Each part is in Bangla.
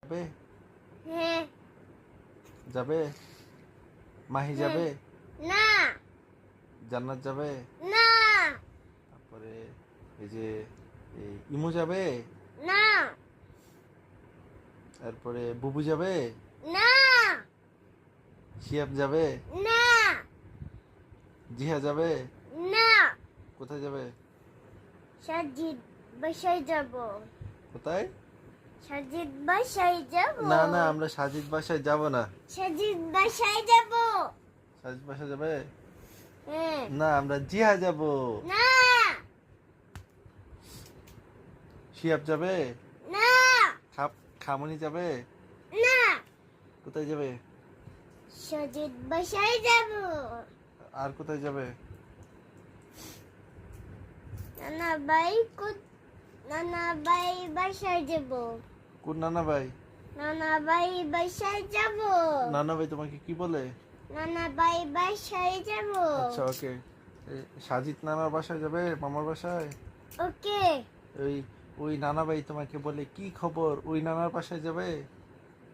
যাবে হ্যাঁ যাবে মাহি হ্যাঁ। যাবে না জান্নাত যাবে না তারপরে এই যে এই ইমু যাবে না তারপরে বুবু যাবে না শিয়াব যাবে না জিহা যাবে না কোথায় যাবে সাজিদ বাসায় যাব কোথায় সাজিদ বাসায় যাব না না আমরা সাজিদ বাসায় যাব না সাজিদ বাসায় যাব সাজিদ বাসায় যাবে হ্যাঁ না আমরা জিহা যাব না শিয়াব যাবে না খামনি যাবে না কোথায় যাবে সাজিদ বাসায় যাব আর কোথায় যাবে নানা ভাই বাসায় যাব কোন নানা ভাই নানা ভাই বাসায় যাব নানা ভাই তোমাকে কি বলে নানা ভাই বাসায় যাব আচ্ছা ওকে সাজিদ নানার বাসায় যাবে মামার বাসায় ওকে ওই ওই নানা ভাই তোমাকে বলে কি খবর ওই নানার বাসায় যাবে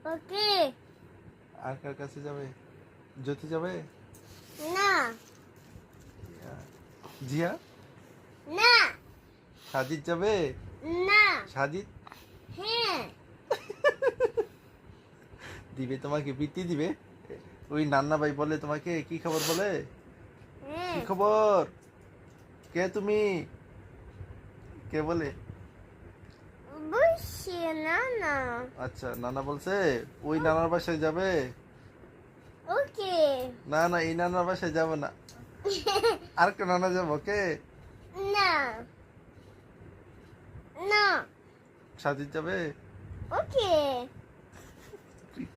ওকে আর কার কাছে যাবে জ্যোতি যাবে না জিয়া না সাজিদ যাবে না সাজিদ হ্যাঁ দিবে তোমাকে বৃত্তি দিবে ওই নান্না ভাই বলে তোমাকে কি খবর বলে হ্যাঁ কি খবর কে তুমি কে বলে বুঝছি না না আচ্ছা নানা বলছে ওই নানার বাসায় যাবে ওকে না না এই নানার বাসায় যাব না আর কে নানা যাবো কে না না সাজিদ যাবে ওকে